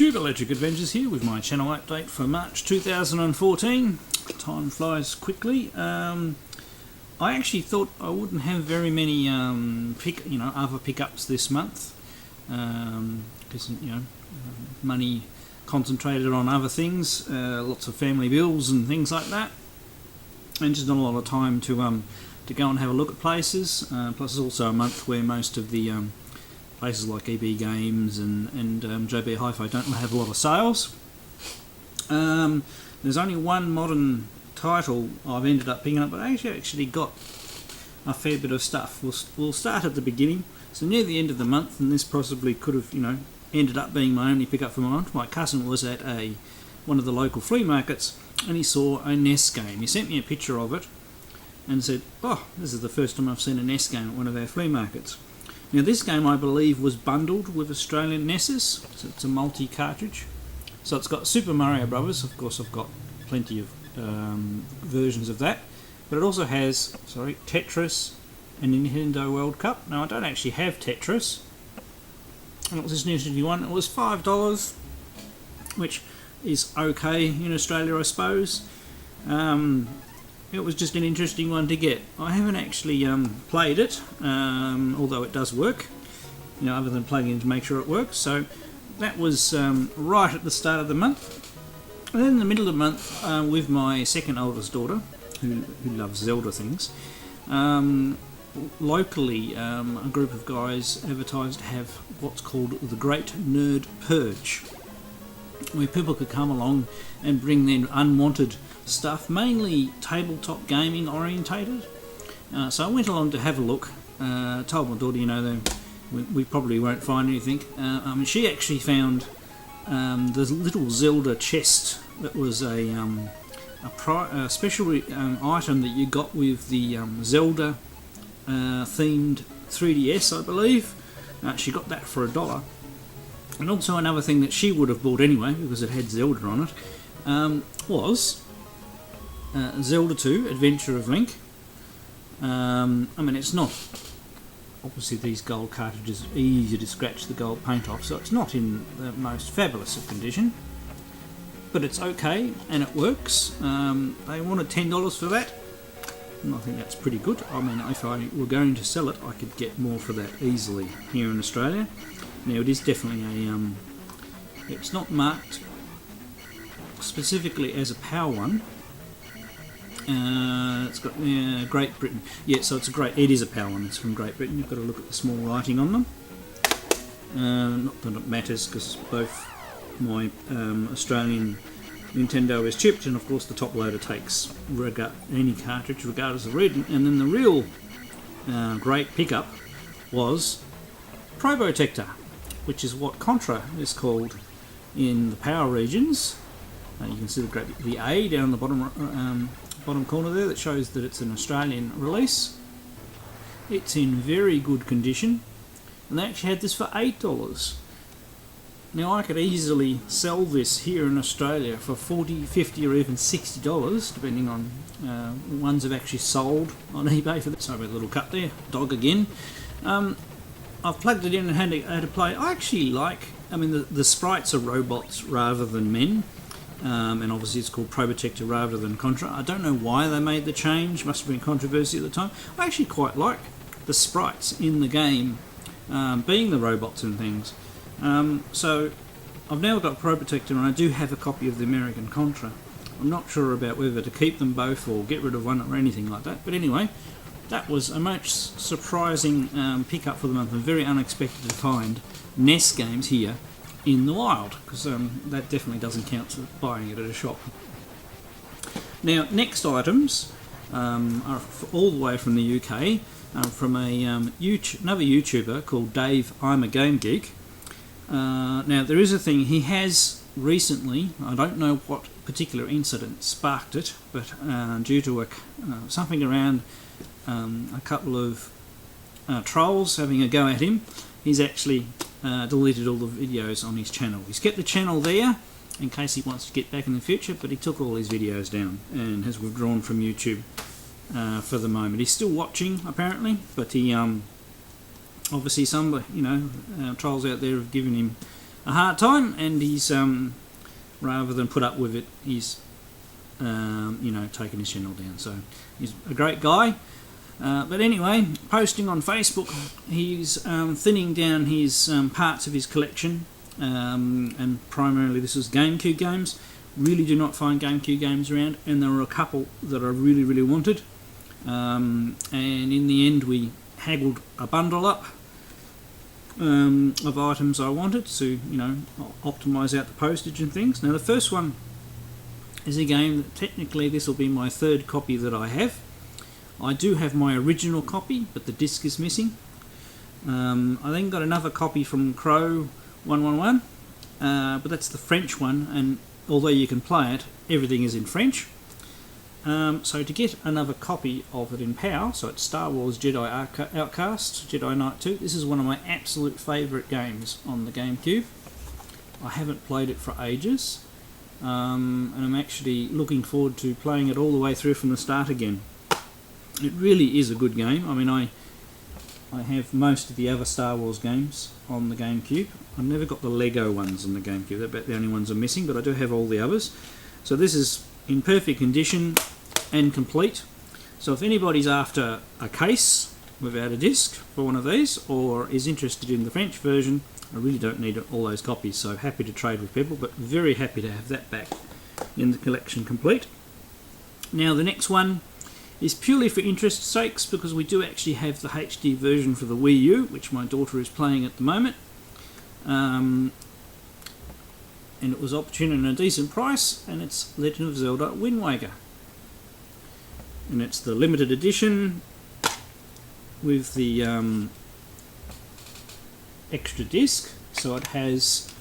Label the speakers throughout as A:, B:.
A: YouTube, Electric Adventures here with my channel update for March 2014. Time flies quickly. I actually thought I wouldn't have very many other pickups this month because money concentrated on other things, lots of family bills and things like that, and just not a lot of time to go and have a look at places. Plus, it's also a month where most of the places like EB Games and JB Hi-Fi don't have a lot of sales. There's only one modern title I've ended up picking up, but I actually got a fair bit of stuff. We'll start at the beginning. So near the end of the month, and this possibly could have ended up being my only pickup for the month. My cousin was at one of the local flea markets, and he saw a NES game. He sent me a picture of it and said, "Oh, this is the first time I've seen a NES game at one of our flea markets." Now this game, I believe, was bundled with Australian NESs, so it's a multi-cartridge. So it's got Super Mario Brothers. Of course, I've got plenty of versions of that, but it also has Tetris and Nintendo World Cup. Now I don't actually have Tetris, and it was this new one. It was $5, which is okay in Australia, I suppose. It was just an interesting one to get. I haven't actually played it, although it does work, other than plugging in to make sure it works. So that was right at the start of the month. And then in the middle of the month, with my second oldest daughter, who loves Zelda things, locally a group of guys advertised to have what's called the Great Nerd Purge, where people could come along and bring their unwanted stuff, mainly tabletop gaming orientated. So I went along to have a look. Told my daughter, we probably won't find anything. She actually found the little Zelda chest that was a special item that you got with the Zelda themed 3DS, I believe. She got that for $1. And also another thing that she would have bought anyway, because it had Zelda on it, was Zelda 2, Adventure of Link. It's not, obviously these gold cartridges are easy to scratch the gold paint off, so it's not in the most fabulous of condition, but it's okay and it works. They wanted $10 for that, and I think that's pretty good. If I were going to sell it, I could get more for that easily here in Australia. Now it is definitely it's not marked specifically as a PAL one. It's got Great Britain. Yeah, so it is a PAL one. It's from Great Britain. You've got to look at the small writing on them. Not that it matters, because both my Australian Nintendo is chipped, and of course the top loader takes any cartridge regardless of reading. And then the real great pickup was Probotector, which is what Contra is called in the power regions. You can see the A down in the bottom corner there that shows that it's an Australian release. It's in very good condition, and they actually had this for $8. Now I could easily sell this here in Australia for $40, $50 or even $60, depending on ones have actually sold on eBay for this. Sorry about the little cut there, dog again. I've plugged it in and had to play. I actually like, the sprites are robots rather than men. And obviously it's called Probotector rather than Contra. I don't know why they made the change, must have been controversy at the time. I actually quite like the sprites in the game being the robots and things. So I've now got Probotector, and I do have a copy of the American Contra. I'm not sure about whether to keep them both or get rid of one or anything like that, but anyway, that was a most surprising pickup for the month, and very unexpected to find NES games here in the wild, because that definitely doesn't count to buying it at a shop. Now, next items are all the way from the UK, from another YouTuber called Dave I'm a Game Geek. Now, there is a thing, he has recently, I don't know what particular incident sparked it, but due to something around a couple of trolls having a go at him, he's actually deleted all the videos on his channel. He's kept the channel there in case he wants to get back in the future, but he took all his videos down and has withdrawn from YouTube for the moment. He's still watching apparently, but he obviously some trolls out there have given him a hard time, and he's rather than put up with it, he's taken his channel down. So he's a great guy. But anyway, posting on Facebook, he's thinning down his parts of his collection, and primarily this is GameCube games. Really do not find GameCube games around, and there were a couple that I really, really wanted. And in the end, we haggled a bundle up of items I wanted to, optimise out the postage and things. Now, the first one is a game that technically this will be my third copy that I have. I do have my original copy, but the disc is missing. I then got another copy from Crow 111, but that's the French one, and although you can play it, everything is in French. So to get another copy of it in PAL, so it's Star Wars Jedi Outcast, Jedi Knight 2. This is one of my absolute favourite games on the GameCube. I haven't played it for ages, and I'm actually looking forward to playing it all the way through from the start again. It really is a good game. I mean, I have most of the other Star Wars games on the GameCube. I've never got the Lego ones on the GameCube. They're about the only ones I'm missing, but I do have all the others. So this is in perfect condition and complete. So if anybody's after a case without a disc for one of these, or is interested in the French version, I really don't need all those copies, so happy to trade with people, but very happy to have that back in the collection complete. Now the next one is purely for interest sakes, because we do actually have the HD version for the Wii U, which my daughter is playing at the moment. And it was opportune and a decent price, and it's Legend of Zelda Wind Waker. And it's the limited edition with the extra disc, so it has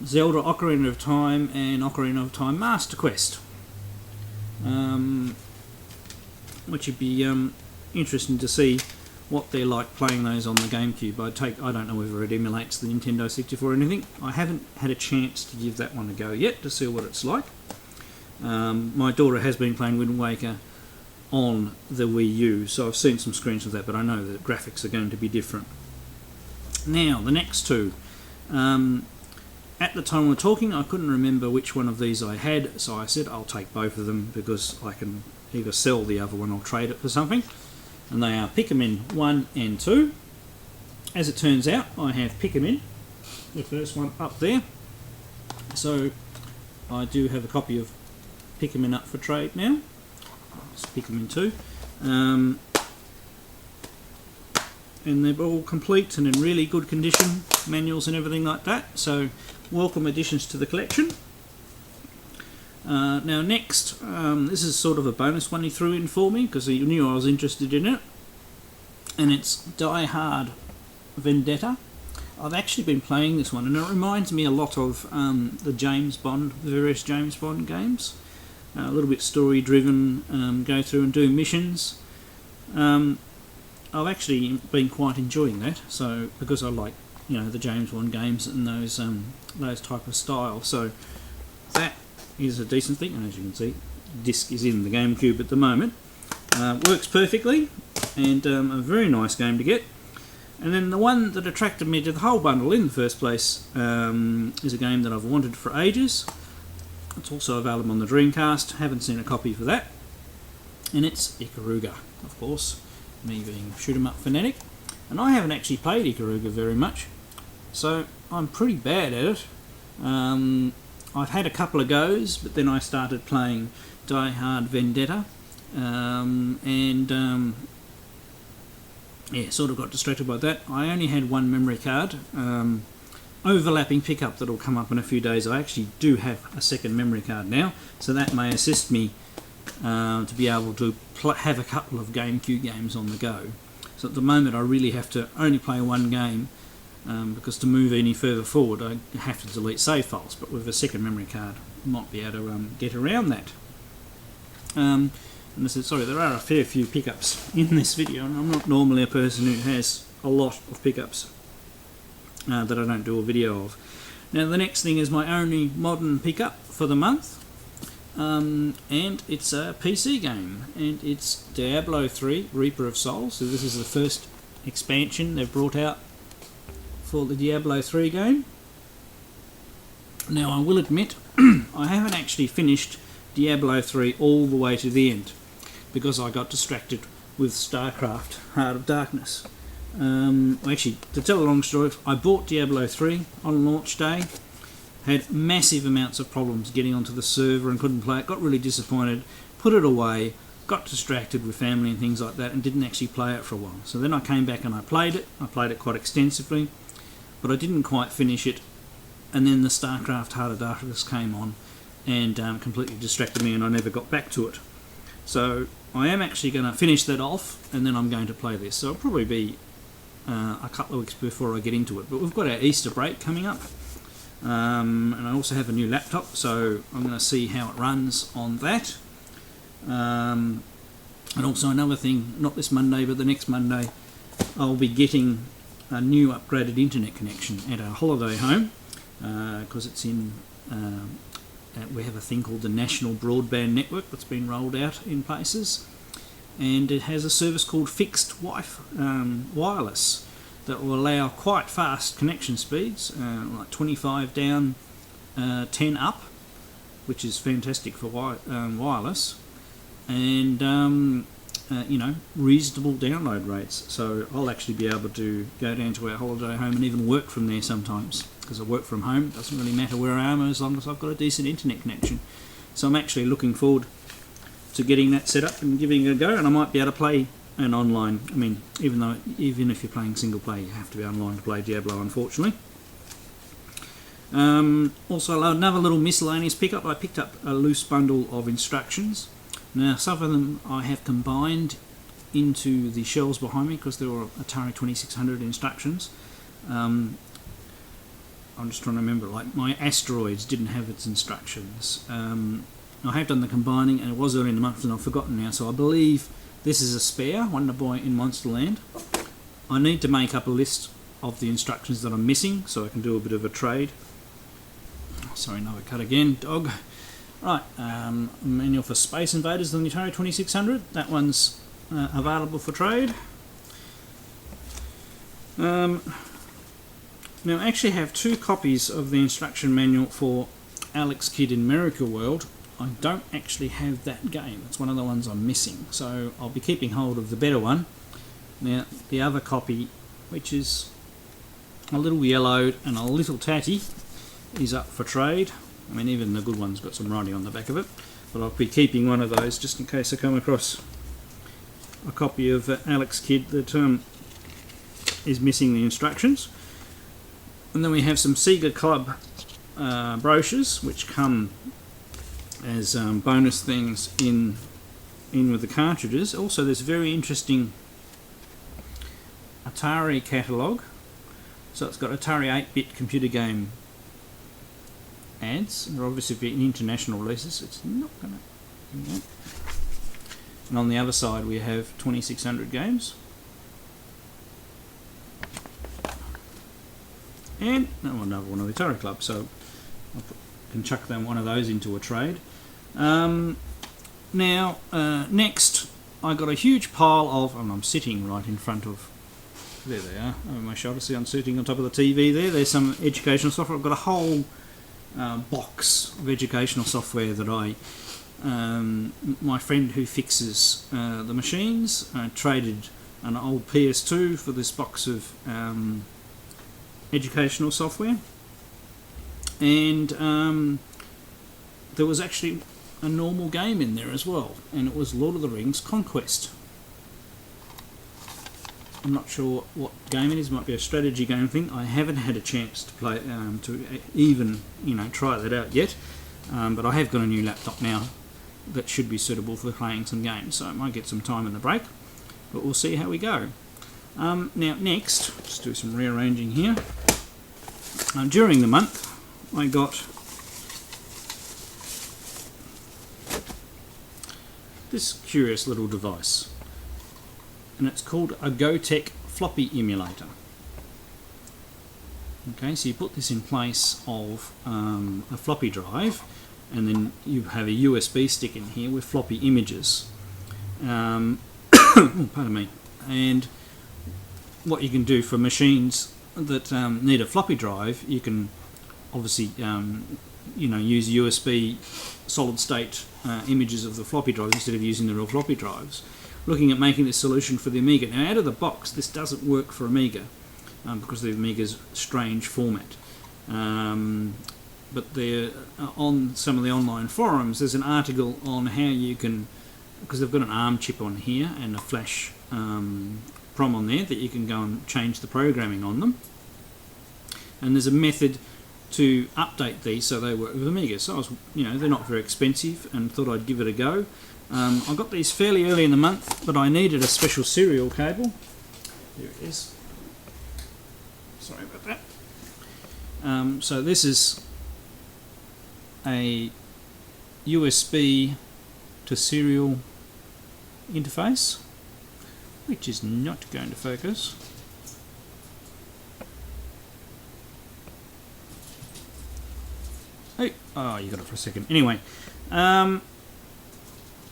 A: Zelda Ocarina of Time and Ocarina of Time Master Quest, which would be interesting to see what they're like playing those on the GameCube. I don't know whether it emulates the Nintendo 64 or anything. I haven't had a chance to give that one a go yet to see what it's like. My daughter has been playing Wind Waker on the Wii U, so I've seen some screens of that, but I know that the graphics are going to be different. Now, the next two. At the time we were talking, I couldn't remember which one of these I had, so I said I'll take both of them because I can either sell the other one or trade it for something. And they are Pikmin 1 and 2. As it turns out, I have Pikmin, the first one up there. So I do have a copy of Pikmin up for trade now. It's Pikmin 2. And they're all complete and in really good condition, manuals and everything like that. So welcome additions to the collection. Now next, this is sort of a bonus one he threw in for me because he knew I was interested in it, and it's Die Hard Vendetta. I've actually been playing this one, and it reminds me a lot of the various James Bond games. A little bit story driven, go through and do missions. I've actually been quite enjoying that, so because I like the James Bond games and those type of style, so that is a decent thing. And as you can see, disc is in the GameCube at the moment. Works perfectly, and a very nice game to get. And then the one that attracted me to the whole bundle in the first place is a game that I've wanted for ages. It's also available on the Dreamcast. Haven't seen a copy for that. And it's Ikaruga, of course, me being a shoot-'em-up fanatic. And I haven't actually played Ikaruga very much, so I'm pretty bad at it. I've had a couple of goes, but then I started playing Die Hard Vendetta, sort of got distracted by that. I only had one memory card, overlapping pickup that'll come up in a few days. I actually do have a second memory card now, so that may assist me to be able to have a couple of GameCube games on the go. So at the moment I really have to only play one game, because to move any further forward I have to delete save files, but with a second memory card I might be able to get around that. And sorry, there are a fair few pickups in this video, and I'm not normally a person who has a lot of pickups that I don't do a video of. Now the next thing is my only modern pickup for the month, and it's a PC game, and it's Diablo 3 Reaper of Souls. So this is the first expansion they've brought out for the Diablo 3 game. Now I will admit I haven't actually finished Diablo 3 all the way to the end because I got distracted with StarCraft Heart of Darkness. Actually, to tell a long story, I bought Diablo 3 on launch day, had massive amounts of problems getting onto the server and couldn't play it, got really disappointed, put it away, got distracted with family and things like that and didn't actually play it for a while. So then I came back and I played it quite extensively, but I didn't quite finish it, and then the StarCraft Heart of Darkness came on and completely distracted me and I never got back to it. So I am actually going to finish that off and then I'm going to play this. So it'll probably be a couple of weeks before I get into it. But we've got our Easter break coming up, and I also have a new laptop, so I'm going to see how it runs on that. And also another thing, not this Monday but the next Monday, I'll be getting a new upgraded internet connection at our holiday home, because it's in we have a thing called the National Broadband Network that's been rolled out in places, and it has a service called Fixed Wireless that will allow quite fast connection speeds, like 25 down, 10 up, which is fantastic for wireless, and reasonable download rates. So I'll actually be able to go down to our holiday home and even work from there sometimes, because I work from home. It doesn't really matter where I am as long as I've got a decent internet connection. So I'm actually looking forward to getting that set up and giving it a go, and I might be able to play an online. I mean, even if you're playing single player, you have to be online to play Diablo, unfortunately. Also, another little miscellaneous pickup. I picked up a loose bundle of instructions. Now, some of them I have combined into the shelves behind me because there were Atari 2600 instructions. I'm just trying to remember, like my Asteroids didn't have its instructions. I have done the combining, and it was early in the month and I've forgotten now, so I believe this is a spare, one to buy in Monsterland. I need to make up a list of the instructions that I'm missing so I can do a bit of a trade. Sorry, another cut again, dog. Right, manual for Space Invaders on the Atari 2600. That one's available for trade. Now I actually have 2 copies of the instruction manual for Alex Kidd in Miracle World. I don't actually have that game. It's one of the ones I'm missing, so I'll be keeping hold of the better one. Now the other copy, which is a little yellowed and a little tatty, is up for trade. I mean, even the good one's got some writing on the back of it, but I'll be keeping one of those just in case I come across a copy of Alex Kidd that is missing the instructions. And then we have some Sega Club brochures, which come as bonus things in with the cartridges. Also, there's a very interesting Atari catalogue. So it's got Atari 8-bit computer game ads. They're obviously being international releases. It's not going to do that. And on the other side we have 2600 games. And another one of the Atari Club, so I can chuck them one of those into a trade. Next I got a huge pile of, and I'm sitting right in front of, there they are, over my shoulder. See, I'm sitting on top of the TV there. There's some educational software. I've got a whole box of educational software that my friend who fixes the machines traded an old PS2 for this box of educational software, and there was actually a normal game in there as well, and it was Lord of the Rings Conquest. I'm not sure what game it is. It might be a strategy game thing. I haven't had a chance to play to even try that out yet, but I have got a new laptop now that should be suitable for playing some games, so I might get some time in the break, but we'll see how we go. Now next, just do some rearranging here. During the month I got this curious little device, and it's called a Gotek floppy emulator. Okay, so you put this in place of a floppy drive, and then you have a USB stick in here with floppy images. Oh, pardon me. And what you can do for machines that need a floppy drive, you can obviously use USB solid state images of the floppy drives instead of using the real floppy drives. Looking at making this solution for the Amiga. Now, out of the box, this doesn't work for Amiga because of the Amiga's strange format. But there, on some of the online forums, there's an article on how you can, because they've got an ARM chip on here and a flash PROM on there, that you can go and change the programming on them. And there's a method to update these so they work with Amiga. So I was, they're not very expensive, and thought I'd give it a go. I got these fairly early in the month, but I needed a special serial cable. There it is. Sorry about that. So this is a USB to serial interface, which is not going to focus. Oh, you got it for a second. Anyway, and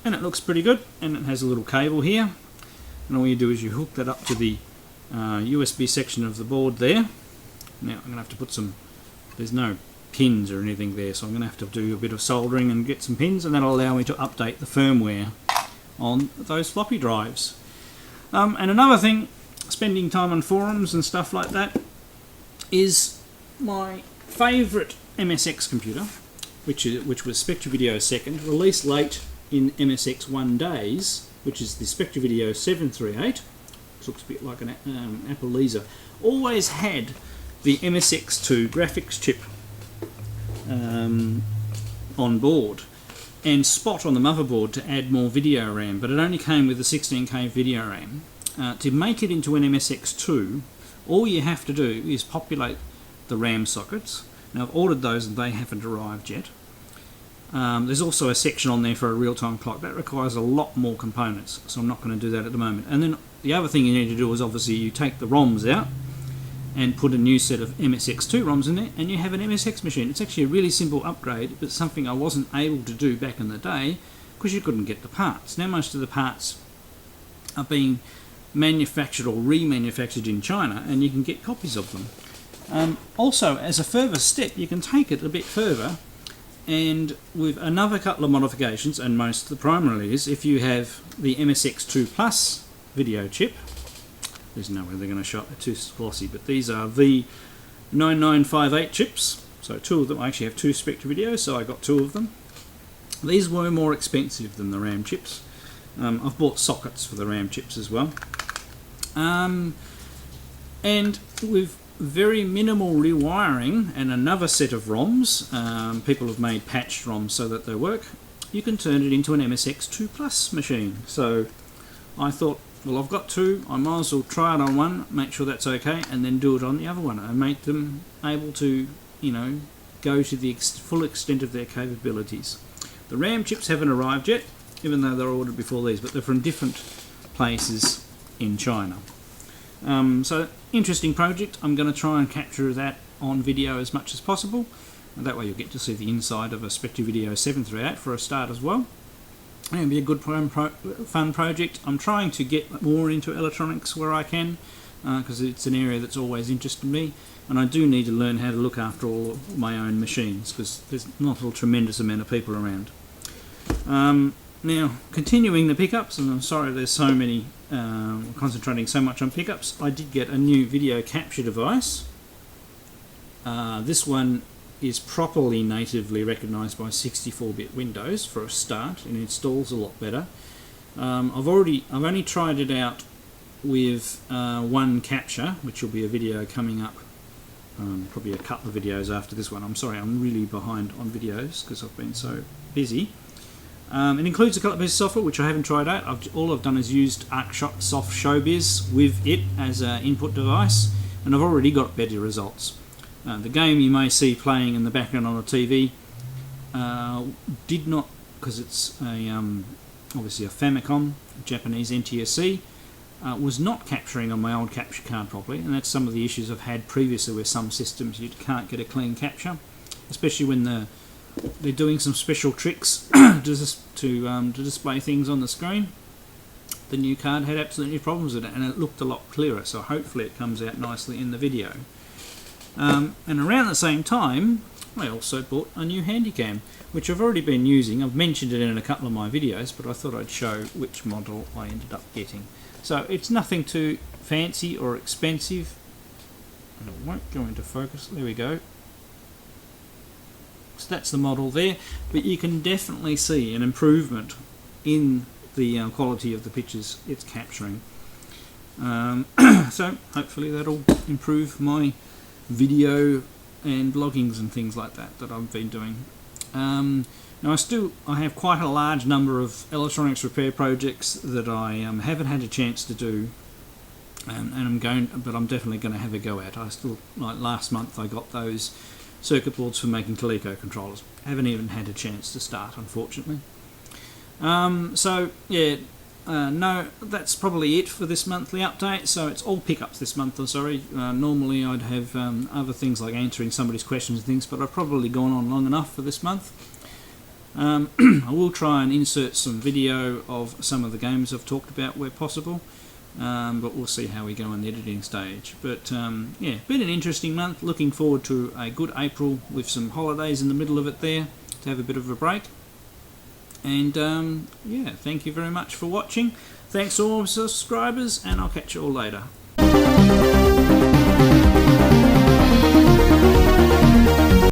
A: it looks pretty good, and it has a little cable here, and all you do is you hook that up to the USB section of the board there. Now I'm going to have to put some, there's no pins or anything there, so I'm going to have to do a bit of soldering and get some pins, and that'll allow me to update the firmware on those floppy drives. And another thing, spending time on forums and stuff like that, is my favourite MSX computer, which was SpectraVideo 2nd, released late in MSX1 days, which is the SpectraVideo 738, which looks a bit like an Apple Lisa, always had the MSX2 graphics chip on board, and Spot on the motherboard to add more video RAM, but it only came with the 16K video RAM. To make it into an MSX2, all you have to do is populate the RAM sockets. Now I've ordered those and they haven't arrived yet. There's also a section on there for a real-time clock. That requires a lot more components, so I'm not going to do that at the moment. And then the other thing you need to do is obviously you take the ROMs out and put a new set of MSX2 ROMs in there, and you have an MSX machine. It's actually a really simple upgrade, but something I wasn't able to do back in the day because you couldn't get the parts. Now most of the parts are being manufactured or remanufactured in China, and you can get copies of them. Also, as a further step, you can take it a bit further, and with another couple of modifications, and most primarily is if you have the MSX2 Plus video chip. There's no way they're going to show it, they're too glossy, but these are the 9958 chips. So two of them, I actually have two SpectraVideos, so I got two of them. These were more expensive than the RAM chips. I've bought sockets for the RAM chips as well. And with very minimal rewiring and another set of ROMs, people have made patched ROMs so that they work, you can turn it into an MSX2 Plus machine. So I thought, well, I've got two, I might as well try it on one, make sure that's okay, and then do it on the other one, and make them able to, go to the full extent of their capabilities. The RAM chips haven't arrived yet, even though they're ordered before these, but they're from different places in China. So, interesting project. I'm going to try and capture that on video as much as possible. And that way you'll get to see the inside of a SpectraVideo 738 for a start as well. It'll be a good fun project. I'm trying to get more into electronics where I can, because it's an area that's always interested me, and I do need to learn how to look after all of my own machines, because there's not a tremendous amount of people around. Now, continuing the pickups, and I'm sorry there's so many, concentrating so much on pickups, I did get a new video capture device. This one is properly natively recognised by 64-bit Windows for a start, and installs a lot better. I've only tried it out with one capture, which will be a video coming up, probably a couple of videos after this one. I'm sorry, I'm really behind on videos because I've been so busy. It includes a couple of pieces of software which I haven't tried out. All I've done is used ArcSoft Showbiz with it as an input device, and I've already got better results. The game you may see playing in the background on the TV did not, because it's obviously a Famicom, Japanese NTSC, was not capturing on my old capture card properly, and that's some of the issues I've had previously with some systems. You can't get a clean capture, especially when they're doing some special tricks to display things on the screen. The new card had absolutely problems with it, and it looked a lot clearer, so hopefully it comes out nicely in the video. And around the same time, I also bought a new Handycam, which I've already been using. I've mentioned it in a couple of my videos, but I thought I'd show which model I ended up getting. So it's nothing too fancy or expensive, and it won't go into focus. There we go. So that's the model there, but you can definitely see an improvement in the quality of the pictures it's capturing. So hopefully that'll improve my video and vloggings and things like that I've been doing. Now I have quite a large number of electronics repair projects that I haven't had a chance to do, and I'm definitely going to have a go at. I still, like last month, I got those circuit boards for making Coleco controllers. Haven't even had a chance to start, unfortunately. So yeah. No, that's probably it for this monthly update. So it's all pickups this month. I'm sorry. Normally I'd have other things like answering somebody's questions and things, but I've probably gone on long enough for this month. I will try and insert some video of some of the games I've talked about where possible, but we'll see how we go on the editing stage. But yeah, been an interesting month. Looking forward to a good April with some holidays in the middle of it there to have a bit of a break. And yeah, thank you very much for watching. Thanks to all subscribers, and I'll catch you all later.